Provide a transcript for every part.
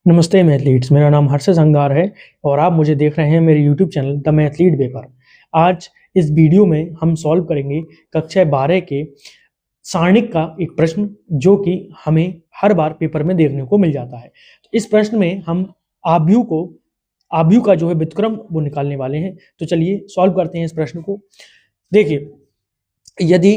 नमस्ते मैथलीट्स, मेरा नाम हर्षद अंगार है और आप मुझे देख रहे हैं मेरे यूट्यूब चैनल द मैथलीट वे पर। आज इस वीडियो में हम सॉल्व करेंगे कक्षा 12 के सारणिक का एक प्रश्न जो कि हमें हर बार पेपर में देखने को मिल जाता है। तो इस प्रश्न में हम आव्यूह का जो है व्युत्क्रम वो निकालने वाले हैं। तो चलिए सॉल्व करते हैं इस प्रश्न को। देखिए, यदि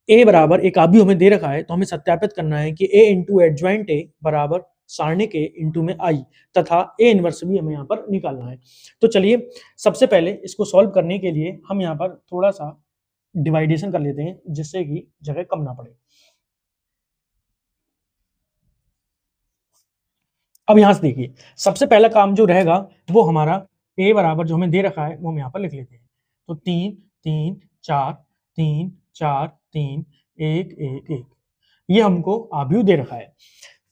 a बराबर एक आव्यूह हमें दे रखा है तो हमें सत्यापित करना है कि a इंटू एडजॉइंट a बराबर सारणिक a इंटू में i तथा a इनवर्स भी हमें यहाँ पर निकालना है। तो चलिए सबसे पहले इसको सॉल्व करने के लिए हम यहाँ पर थोड़ा सा डिवाइडेशन कर लेते हैं जिससे कि जगह कम ना पड़े। अब यहाँ से देखिए, सबसे पहला काम जो रहेगा वो हमारा a बराबर जो हमें दे रखा है वो हम यहाँ पर लिख लेते हैं। तो 3 3 4 3 4 3 1 1 1 ये हमको आव्यूह दे रखा है।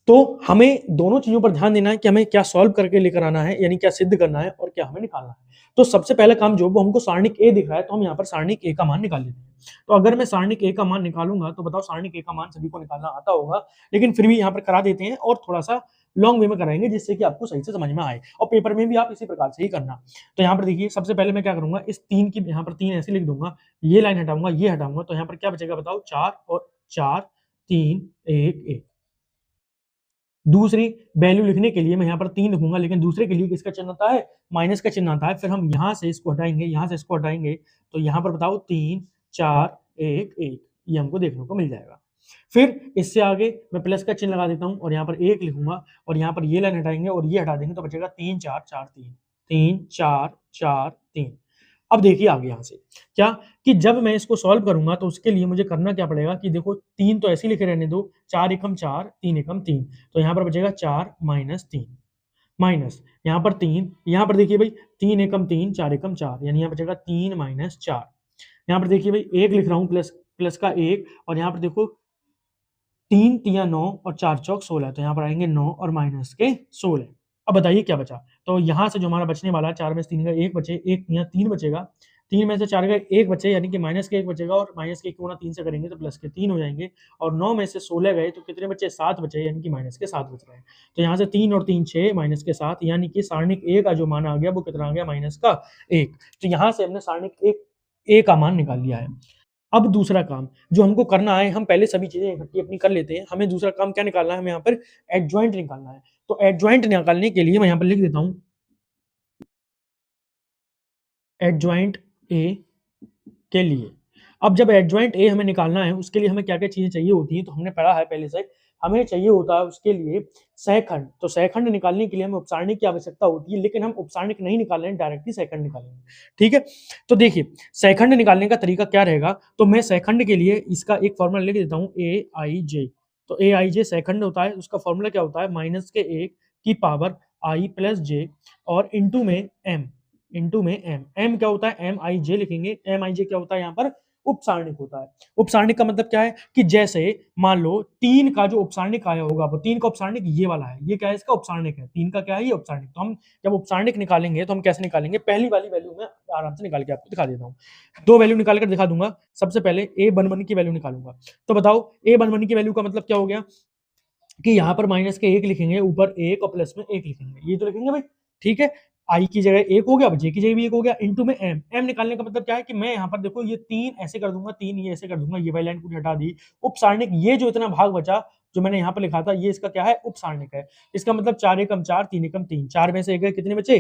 तो हमें दोनों चीजों पर ध्यान देना है कि हमें क्या सॉल्व करके लेकर आना है, यानी क्या सिद्ध करना है और क्या हमें निकालना है। तो सबसे पहला काम जो वो हमको सारणिक ए दिख रहा है तो हम यहाँ पर सारणिक ए का मान निकाल लेते हैं। तो अगर मैं सारणिक ए का मान निकालूंगा तो बताओ, सारणिक ए का मान सभी को निकालना आता होगा, लेकिन फिर भी यहाँ पर करा देते हैं और थोड़ा सा लॉन्ग वे में कराएंगे जिससे कि आपको सही से समझ में आए और पेपर में भी आप इसी प्रकार से ही करना। तो यहाँ पर देखिए, सबसे पहले मैं क्या करूंगा, इस 3 की यहाँ पर 3 ऐसे लिख दूंगा, ये लाइन हटाऊंगा, ये हटाऊंगा, तो यहाँ पर क्या बचेगा बताओ, 4 और 4 3 1 1। दूसरी वैल्यू लिखने के लिए मैं यहाँ पर 3 लिखूंगा, लेकिन दूसरे के लिए किसका चिन्ह आता है, माइनस का चिन्ह आता है। फिर हम यहाँ से इसको हटाएंगे, यहाँ से इसको हटाएंगे, तो यहाँ पर बताओ 3 4 1 1 ये हमको देखने को मिल जाएगा। फिर इससे आगे मैं प्लस का चिन्ह लगा देता हूँ और यहाँ पर 1 लिखूंगा और यहाँ पर ये लाइन हटाएंगे और ये हटा देंगे, तो बचेगा 3 4 4 3 3 4 4 3। अब देखिए आगे यहाँ से क्या, कि जब मैं इसको सॉल्व करूंगा तो उसके लिए मुझे करना क्या पड़ेगा कि देखो 3 तो ऐसे ही लिखे रहने दो, 4 एकम 4 3 एकम 3, तो यहाँ पर बचेगा 4 माइनस 3 माइनस यहाँ पर 3, यहाँ पर देखिए भाई 3 एकम 3 4 एकम 4, यानी यहाँ बचेगा 3 माइनस 4। यहाँ पर देखिए भाई 1 लिख रहा हूँ, प्लस प्लस का 1, और यहाँ पर देखो 3 तिया 9 और 4 चौक 16, तो यहाँ पर आएंगे 9 और माइनस के 16। अब बताइए क्या बचा, तो यहाँ से जो हमारा बचने वाला है 4 में से 3 का 1 बचे, 1 तिया 3 बचेगा, 3 में से 4 का 1 बचे यानी कि माइनस के 1 बचेगा, और माइनस के 1 गुणा 3 से करेंगे तो प्लस के 3 हो जाएंगे, और 9 में से 16 गए तो कितने बचे, 7 बचे, यानी कि माइनस के 7 बच रहे हैं। तो यहाँ से 3 और 3 6 माइनस के 7, यानी कि सारणिक ए का जो मान आ गया वो कितना आ गया, माइनस का 1। तो यहाँ से हमने सारणिक ए का मान निकाल लिया है। अब दूसरा काम जो हमको करना है, हम पहले सभी चीजें इकट्ठी अपनी कर लेते हैं। हमें दूसरा काम क्या निकालना है, हमें यहाँ पर एडजॉइंट निकालना है। तो एडजॉइंट निकालने के लिए मैं यहाँ पर लिख देता हूँ एडजॉइंट ए के लिए। अब जब एडजॉइंट ए हमें निकालना है उसके लिए हमें क्या क्या चीजें चाहिए होती है, तो हमने पढ़ा है पहले से, हमें चाहिए होता है उसके लिए सहखंड। तो सहखंड निकालने के लिए हमें उपसारणिक की आवश्यकता होती है, लेकिन हम उपसारणिक नहीं निकालेंगे, डायरेक्टली सहखंड निकालेंगे। ठीक है, तो देखिए सहखंड निकालने का तरीका क्या रहेगा, तो मैं सहखंड के लिए इसका एक फॉर्मूला लिख देता हूँ, ए आई जे। तो ए आई जे सहखंड होता है, उसका फॉर्मूला क्या होता है, माइनस के 1 की पावर आई प्लस जे और इंटू में एम, इंटू में एम। एम क्या होता है, एम आई जे लिखेंगे। एम आई जे क्या होता है, यहाँ पर उपसारणिक होता है। उपसारणिक का मतलब क्या है कि जैसे मान लो 3 का जो उपसारणिक आया होगा, वो 3 का उपसारणिक ये वाला है, ये क्या है, इसका उपसारणिक है। 3 का क्या है, ये उपसारणिक। तो हम जब उपसारणिक निकालेंगे तो हम कैसे निकालेंगे, पहली वाली वैल्यू में आराम से निकाल के आपको दिखा देता हूँ। 2 वैल्यू निकाल कर दिखा दूंगा। सबसे पहले ए वन वन की वैल्यू निकालूंगा। तो बताओ ए वन वन की वैल्यू का मतलब क्या हो गया कि यहाँ पर माइनस के 1 लिखेंगे, ऊपर 1 और प्लस में 1 लिखेंगे, ये तो लिखेंगे भाई। ठीक है, आई की जगह 1 हो गया, अब जे की जगह भी 1 हो गया, इंटू में एम। एम निकालने का मतलब क्या है कि मैं यहाँ पर देखो ये 3 ऐसे कर दूंगा, 3 ये ऐसे कर दूंगा, ये वाली लाइन पूरी हटा दी। उपसारणिक ये जो इतना भाग बचा जो मैंने यहाँ पर लिखा था, ये इसका क्या है, उपसारणिक है। इसका मतलब 4 एकम 4 3 एकम 3, 4 में से 1 कितने बचे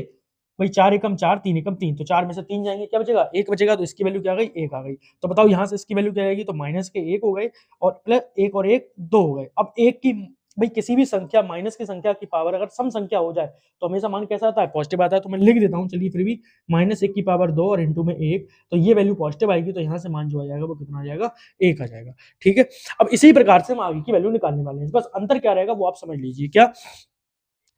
भाई, 4 एकम 4 3 एकम 3, तो 4 में से 3 जाएंगे, क्या बचेगा, 1 बचेगा। तो इसकी वैल्यू क्या आ गई, 1 आ गई। तो बताओ यहाँ से इसकी वैल्यू क्या आएगी, तो माइनस के 1 हो गए और प्लस 1 और 1 2 हो गए। अब 1 की भाई किसी भी संख्या, माइनस की संख्या की पावर अगर सम संख्या हो जाए तो हमेशा मान कैसा आता है, पॉजिटिव आता है। तो मैं लिख देता हूँ, चलिए फिर भी माइनस 1 की पावर 2 और इंटू में 1, तो ये वैल्यू पॉजिटिव आएगी, तो यहाँ से मान जो आ जाएगा वो कितना आ जाएगा, 1 आ जाएगा। ठीक है, अब इसी प्रकार से हम आगे की वैल्यू निकालने वाले हैं। बस अंतर क्या रहेगा वो आप समझ लीजिए, क्या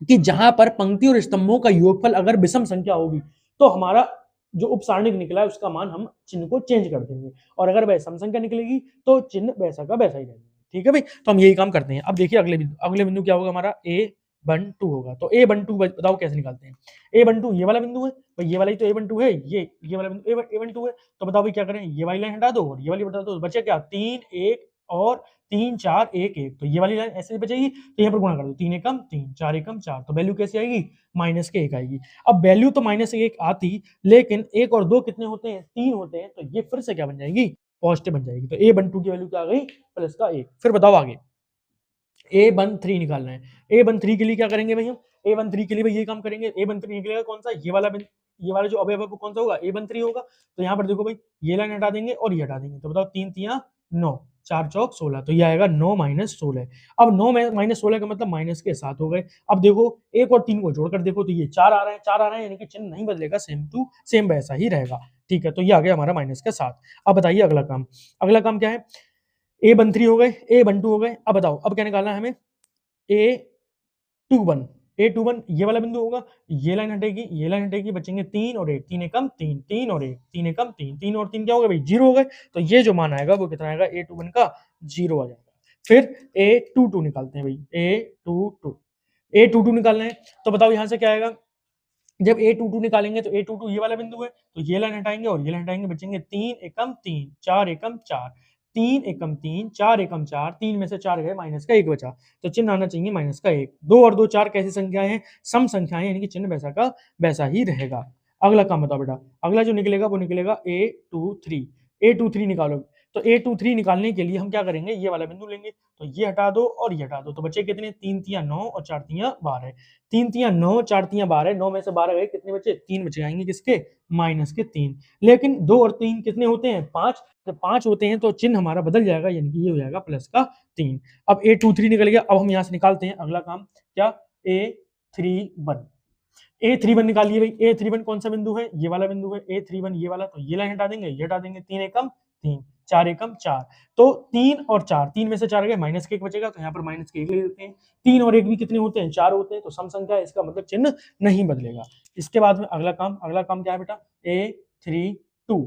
कि जहां पर पंक्ति और स्तंभों का योगफल अगर विषम संख्या होगी तो हमारा जो उपसारणिक निकला है उसका मान हम चिन्ह को चेंज कर देंगे, और अगर वह सम संख्या निकलेगी तो चिन्ह वैसा का वैसा ही रहेगा। ठीक है भाई, तो हम यही काम करते हैं। अब देखिए अगले बिंदु क्या होगा, हमारा A12 होगा। तो A12 बताओ कैसे निकालते हैं। A12 ये वाला बिंदु है भाई, ये वाला ही तो A12 है, ये वाला बिंदु A12 है। तो बताओ भाई क्या करें, ये वाली लाइन हटा दो और ये वाली हटा दो, बचे क्या, 3 1 और 3 4 1 1, तो ये वाली लाइन ऐसे बचेगी, तो यहाँ पर गुणा कर दो, 3 एकम 3, 4 एकम 4, तो वैल्यू कैसे आएगी? माइनस के 1 आएगी। अब वैल्यू तो माइनस 1 आती, लेकिन 1 और 2 कितने होते हैं? 3 होते हैं, तो ये फिर से क्या बन जाएगी? पॉजिटिव बन जाएगी। तो A12 की वैल्यू क्या आ गई? प्लस का 1। फिर बताओ आगे A13 निकालना है। A13 के लिए क्या करेंगे भाई हम? A13 के लिए भाई ये काम करेंगे। A13 निकलेगा कौन सा? ये वाला जो अवयव है वो कौन सा होगा? A13 होगा। तो यहाँ पर देखो भाई, ये लाइन हटा देंगे और ये हटा देंगे, तो बताओ 3 तियां 9, 4 चौक 16, तो ये आएगा 9 माइनस 16। अब 9 माइनस 16 का मतलब माइनस के 7 हो गए। अब देखो 1 और 3 को जोड़कर देखो तो ये 4 आ रहा है, 4 आ रहा है, यानी कि चिन्ह नहीं बदलेगा, सेम टू सेम वैसा ही रहेगा। ठीक है, तो ये आ गया हमारा माइनस का 7। अब बताइए अगला काम। अगला काम क्या है? A13 हो गए, A12 हो गए। अब बताओ अब क्या निकालना है हमें? A21, A21 ये वाला बिंदु होगा, ये लाइन हटेगी, ये लाइन हटेगी, बचेंगे 3 और 1, 3 एकम 3, 3 और 1, 3 एकम 3, 3 और 3 क्या हो गए भाई? 0 हो गए। तो ये जो मान आएगा वो कितना आएगा? A21 का 0 आ जाएगा। फिर A22 निकालते हैं भाई, A22, A22 निकालना है, तो बताओ यहाँ से क्या आएगा? जब A22 निकालेंगे तो A22 ये वाला बिंदु है, तो ये लाइन हटाएंगे और ये लाइन हटाएंगे, बचेंगे 3 एकम 3, 4 एकम 4, 3 एकम 3, 4 एकम 4, 3 में से 4 गए, माइनस का 1 बचा, तो चिन्ह आना चाहिए माइनस का 1। 2 और 2 4 कैसी संख्याएं हैं? सम संख्याएं, यानी कि चिन्ह वैसा का वैसा ही रहेगा। अगला काम बताओ बेटा, अगला जो निकलेगा वो निकलेगा A23। A23 निकालो, तो A23 निकालने के लिए हम क्या करेंगे? ये वाला बिंदु लेंगे, तो ये हटा दो और ये हटा दो, तो बचे कितने? 3 तियां 9 और 4 तियां 12, 3 तियां 9, 4 तियां 12, 9 में से 12 गए, कितने बचे? 3 बचे आएंगे, किसके? माइनस के 3। लेकिन 2 और 3 कितने होते हैं? 5। जब 5 होते हैं तो चिन्ह हमारा बदल जाएगा, यानी कि ये हो जाएगा प्लस का 3। अब A23 निकल गया। अब हम यहाँ से निकालते हैं अगला काम, क्या? A31, A31 निकालिए भाई। A31 कौन सा बिंदु है? ये वाला बिंदु है A31, ये वाला, तो ये लाइन हटा देंगे, ये हटा देंगे, 3 एकम 3, 4 एकम 4, तो 3 और 4, 3 में से 4 गए, माइनस के 1 बचेगा, तो यहाँ पर माइनस के 1 ले लेते हैं। 3 और 1 भी कितने होते हैं? 4 होते हैं, तो सम संख्या है, इसका मतलब चिन्ह नहीं बदलेगा। इसके बाद में अगला काम क्या है बेटा? A32,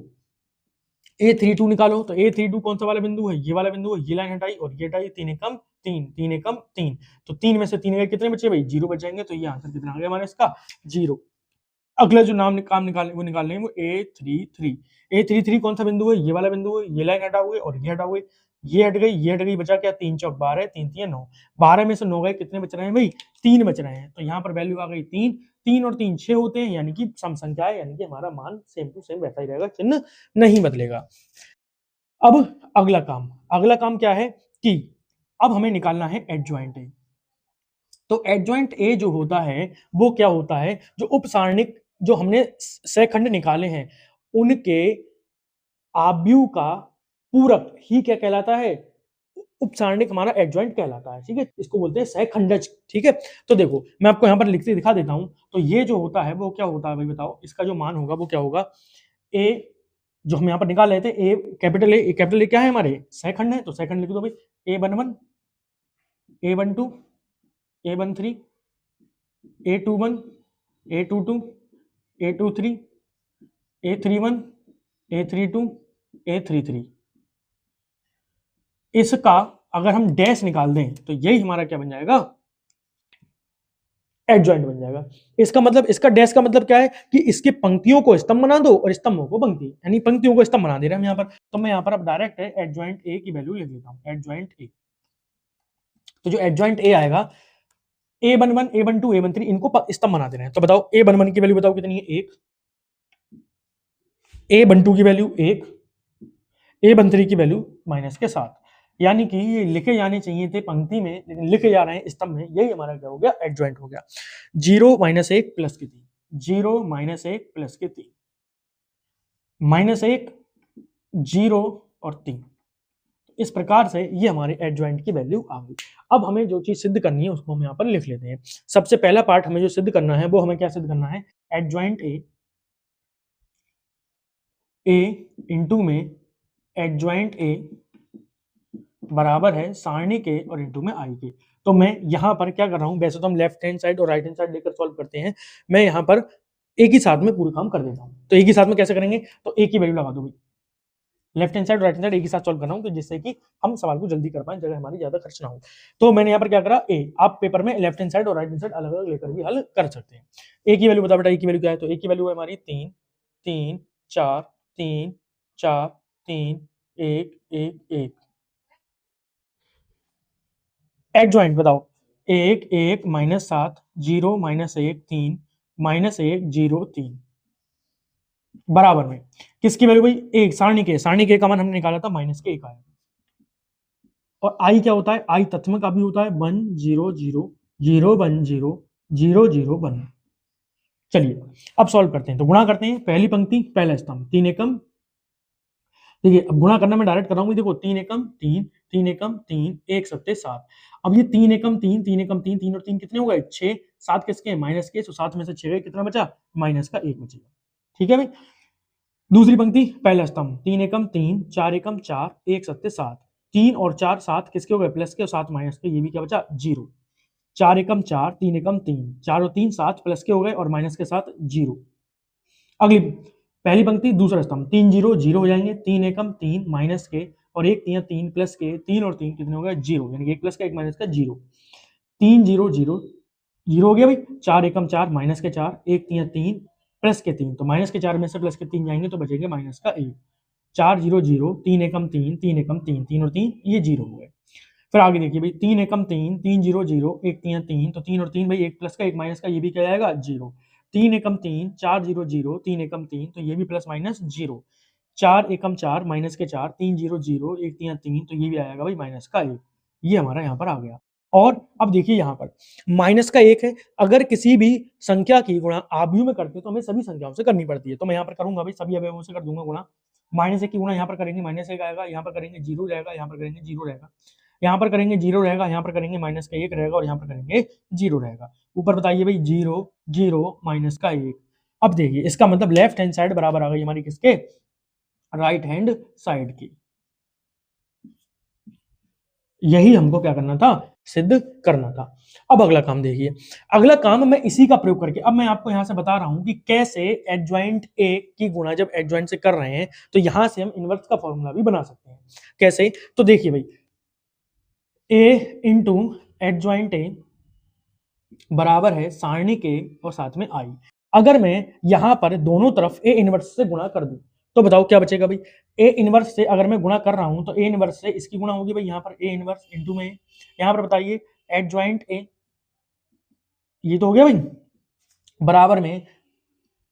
A32 निकालो, तो A32 कौन सा वाला बिंदु है? ये वाला बिंदु है, ये लाइन हटाई और ये हटाई, 3 एकम 3, 3 एकम 3, तो 3 में से 3 गए, कितने बचे भाई? 0 बच जाएंगे, तो ये आंसर कितना आ गया हमारा इसका? 0। अगला जो काम निकालने वो निकाल लेंगे वो A33। A33 कौन सा बिंदु है? ये वाला बिंदु है, ये लाइन हटा हुए और ये हटा हुए, ये हट गई, ये हट गई, बचा क्या? 3 चौक 12, 3 तियां 9, 12 में से 9 गए, कितने बच रहे हैं भाई? 3 बच रहे हैं, तो यहाँ पर वैल्यू आ गई 3, 3 और 3 6 होते हैं, यानी कि सम संख्या है, यानी कि हमारा मान सेम टू सेम वैसा ही रहेगा, चिन्ह नहीं बदलेगा। अब अगला काम क्या है कि अब हमें निकालना है एडजॉइंट ए। तो एडजॉइंट ए जो होता है वो क्या होता है? जो उपसारणिक जो हमने सहखंड निकाले हैं उनके आव्यूह का पूरक ही क्या कहलाता है? उपसारणिक हमारा एडजॉइंट कहलाता है। ठीक है, इसको बोलते हैं सहखंडज। ठीक है, तो देखो मैं आपको यहाँ पर लिख के दिखा देता हूँ। तो ये जो होता है वो क्या होता है भाई बताओ? इसका जो मान होगा वो क्या होगा? ए जो हम यहाँ पर निकाल रहे थे, ए कैपिटल ए क्या है हमारे? सहखंड है, तो सहखंड लिख दो भाई। A11, A12, A13, A21, A22, A23, A31, A32, A33। इसका अगर हम डैश निकाल दें तो यही हमारा क्या बन जाएगा? एडजॉइंट बन जाएगा। इसका मतलब, इसका डैश का मतलब क्या है कि इसकी पंक्तियों को स्तंभ बना दो और स्तंभों को पंक्ति, यानी पंक्तियों को स्तंभ बना दे रहे हैं हम यहाँ पर। तो मैं यहाँ पर अब डायरेक्ट एडजॉइंट ए की वैल्यू लिख देता हूँ, एडजॉइंट ए। तो जो एडजॉइंट ए आएगा, A11, A12, A13 इनको स्तंभ बना दे रहे हैं। तो बताओ A11 की वैल्यू बताओ कितनी है? 1। A12 की वैल्यू 1, A13 की वैल्यू माइनस के 7, यानी कि ये लिखे जाने चाहिए थे पंक्ति में, लेकिन लिखे जा रहे हैं स्तंभ में। यही हमारा क्या हो गया? एडजॉइंट हो गया। 0 माइनस 1 प्लस के 3, 0 माइनस 1 प्लस के 3, माइनस 1, 0 और 3। इस प्रकार से ये हमारे एडजॉइंट की वैल्यू आ गई। अब हमें जो चीज सिद्ध करनी है उसको हम यहाँ पर लिख लेते हैं। सबसे पहला पार्ट हमें जो सिद्ध करना है वो हमें क्या सिद्ध करना है? एडजॉइंट ए इंटू में एडजॉइंट ए बराबर है सारणी के और इंटू में आई के। तो मैं यहाँ पर क्या कर रहा हूँ? वैसे तो हम लेफ्ट हैंड साइड और राइट हैंड साइड लेकर सॉल्व करते हैं, मैं यहाँ पर एक ही साथ में पूरा काम कर देता हूँ। तो एक ही साथ में कैसे करेंगे? तो एक की वैल्यू लगा दो भाई, लेफ्ट हैंड साइड और राइट हैंड साइड एक ही साथ सॉल्व कर रहा हूँ, तो जिससे कि हम सवाल को जल्दी कर पाए, जगह हमारी ज्यादा खर्च ना हो। तो मैंने यहाँ पर क्या करा? ए। आप पेपर में लेफ्ट हैंड साइड और राइट हैंड साइड अलग अलग लेकर भी हल कर सकते हैं। ए की वैल्यू बता बेटा, ए की वैल्यू क्या है? तो ए की वैल्यू है हमारी 3, 3, 4, 3, 4, 3, 1, 1, 1। एडजॉइंट बताओ, 1 1 माइनस 7 0 माइनस 1 3 माइनस 1 0 3 बराबर में किसकी वैल्यू भाई, एक सारणी के का मान हमने निकाला था माइनस के 1 आया। और आई क्या होता है, आई तत्व का भी होता है 1 0 0 0 1 0 0 0 1। चलिए अब सॉल्व करते हैं, तो गुणा करते हैं, पहली पंक्ति पहला स्तंभ 3 एकम, देखिए अब गुणा करना मैं डायरेक्ट कर रहा हूँ, देखो 3 एकम 3 3 एकम 3 1 सत्ते 7। अब ये 3 एकम 3 3 एकम 3 3 और 3 कितने हो गए 6, 7 किसके हैं माइनस के, तो 7 में से 6 गए, कितना बचा माइनस का 1 बचेगा। ठीक है भाई, दूसरी पंक्ति पहला स्तंभ 3 एकम 3 4 एकम 4 1 सत्ते 7, 3 और 4 7 किसके हो गए प्लस के और 7 माइनस के, ये भी क्या बचा 0। 4 एकम 4 3 एकम 3 4 और 3 7 प्लस के हो गए और माइनस के साथ 0। अगली पहली पंक्ति दूसरा स्तंभ 3 0 0 हो जाएंगे, 3 एकम 3 माइनस के और 1 3 3 प्लस के, 3 और 3 कितने हो गए 0, यानी कि 1 प्लस का 1 माइनस का 0। 3 0 0 0 हो गया भाई, 4 एकम 4 माइनस के 4 1 3 3 प्लस के 3, तो माइनस के 4 में से प्लस के 3 जाएंगे तो बचेंगे माइनस का 1। 4 0 0 3 एकम 3 3 एकम 3 3 और 3 ये 0 हो गए। फिर आगे देखिए भाई 3 एकम 3 3 0 0 1 3 3, तो 3 और 3 भाई 1 प्लस का 1 माइनस का, ये भी क्या आएगा 0। 3 एकम 3 4 0 0 3 एकम 3, तो ये भी प्लस माइनस 0। 4 एकम 4 माइनस के 4 3 0 0 1 3 3, तो ये भी आएगा भाई माइनस का 1। ये हमारा यहाँ पर आ गया। और अब देखिए यहाँ पर माइनस का 1 है, अगर किसी भी संख्या की गुणा आव्यूह में करते हैं तो हमें सभी संख्याओं से करनी पड़ती है, तो मैं यहाँ पर करूंगा भाई सभी अवयवों से कर दूंगा गुणा। माइनस 1 की गुणा यहाँ पर करेंगे माइनस 1 आएगा, यहाँ पर करेंगे 0 रहेगा, यहाँ पर करेंगे 0 रहेगा, यहाँ पर करेंगे 0 रहेगा, यहाँ पर करेंगे माइनस का 1 रहेगा और यहाँ पर करेंगे 0 रहेगा। ऊपर बताइए भाई 0 0 माइनस का 1। अब देखिए इसका मतलब लेफ्ट हैंड साइड बराबर आ गई हमारी किसके, राइट हैंड साइड की। यही हमको क्या करना था, सिद्ध करना था। अब अगला काम देखिए, अगला काम मैं इसी का प्रयोग करके अब मैं आपको यहां से बता रहा हूं कि कैसे एडजॉइंट ए की गुणा जब एडजॉइंट से कर रहे हैं तो यहां से हम इनवर्स का फॉर्मूला भी बना सकते हैं। कैसे, तो देखिए भाई ए इंटू एडजॉइंट ए बराबर है सारणी के और साथ में आई। अगर मैं यहां पर दोनों तरफ ए इनवर्स से गुणा कर दूं तो बताओ क्या बचेगा भाई, ए इनवर्स से अगर मैं गुणा कर रहा हूं तो ए इनवर्स से इसकी गुणा होगी भाई, यहां पर ए इनवर्स इंटू में यहां पर बताइए एडजॉइंट ए, ये तो हो गया भाई बराबर में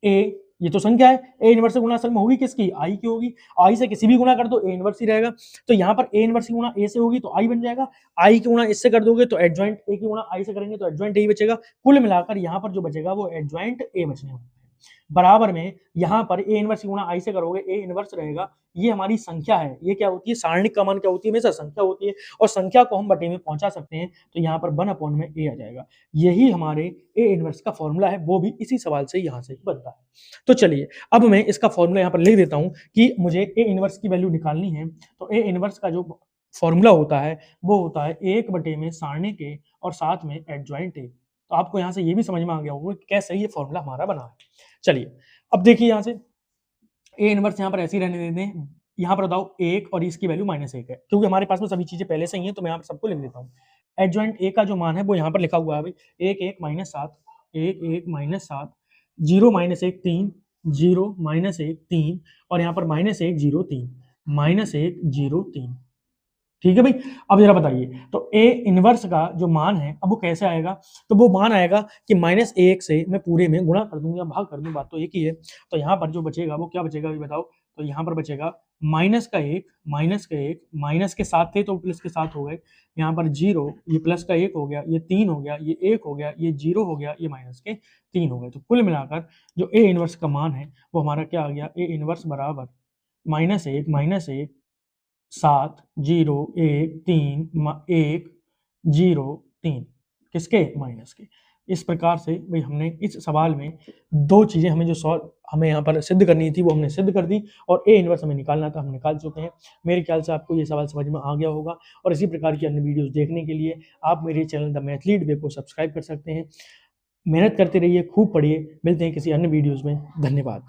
ए, ये तो संख्या है, ए इनवर्स से गुणा असल में होगी किसकी, आई की होगी, आई से किसी भी गुणा कर दो ए इनवर्स ही रहेगा, तो यहाँ पर ए इनवर्स की गुणा ए से होगी तो आई बन जाएगा, आई की गुणा इससे कर दोगे तो एडजॉइंट ए की गुणा आई से करेंगे तो एडजॉइंट ए बचेगा। कुल मिलाकर यहाँ पर जो बचेगा वो एडजॉइंट ए बचने वाला है। बराबर में यहाँ पर ए इनवर्स की गुणा आई से करोगे ए इनवर्स रहेगा, ये हमारी संख्या है, ये क्या होती है सारणिक का मान क्या होती है हमेशा संख्या होती है, और संख्या को हम बटे में पहुंचा सकते हैं तो यहाँ पर 1 में ए आ जाएगा। यही हमारे ए इनवर्स का फॉर्मूला है, वो भी इसी सवाल से यहाँ से बनता है। तो चलिए अब मैं इसका फॉर्मूला यहाँ पर लिख देता हूँ कि मुझे ए इनवर्स की वैल्यू निकालनी है, तो ए इनवर्स का जो फॉर्मूला होता है वो होता है 1 बटे में सारणी के और साथ में एडजॉइंट ए। तो आपको यहाँ से ये भी समझ में आ गया होगा कि कैसे ये फॉर्मूला हमारा बना है। चलिए अब देखिए यहाँ से ए इनवर्स यहाँ पर ऐसे ही रहने देते हैं, यहाँ पर बताओ 1 और इसकी वैल्यू -1 है, क्योंकि हमारे पास में सभी चीजें पहले से ही हैं तो मैं यहाँ पर सबको लिख देता हूँ। एडजॉइंट ए का जो मान है वो यहाँ पर लिखा हुआ है भाई 1 1 -7 1 1 -7 0 -1 3 0 -1 3 और यहाँ पर -1 0 3 -1 0 3। ठीक है भाई, अब जरा बताइए तो ए इनवर्स का जो मान है अब वो कैसे आएगा, तो वो मान आएगा कि -1 से मैं पूरे में गुणा कर दूं या भाग कर दूं, बात तो एक ही है। तो यहाँ पर जो बचेगा वो क्या बचेगा अभी बताओ, तो यहाँ पर बचेगा माइनस का 1 माइनस के साथ थे तो प्लस के साथ हो गए, यहाँ पर 0 ये प्लस का 1 हो गया, ये 3 हो गया, ये 1 हो गया, ये 0 हो गया, ये माइनस के 3 हो गए। तो कुल मिलाकर जो ए इनवर्स का मान है वो हमारा क्या आ गया, ए इनवर्स बराबर -1 7 0 1 3 1 0 3 किसके माइनस के। इस प्रकार से भाई हमने इस सवाल में दो चीजें हमें जो सॉल्व हमें यहाँ पर सिद्ध करनी थी वो हमने सिद्ध कर दी, और ए इनवर्स हमें निकालना था हम निकाल चुके हैं। मेरे ख्याल से आपको ये सवाल समझ में आ गया होगा, और इसी प्रकार की अन्य वीडियोस देखने के लिए आप मेरे चैनल द मैथलीट वे को सब्सक्राइब कर सकते हैं। मेहनत करते रहिए, खूब पढ़िए, मिलते हैं किसी अन्य वीडियोस में। धन्यवाद।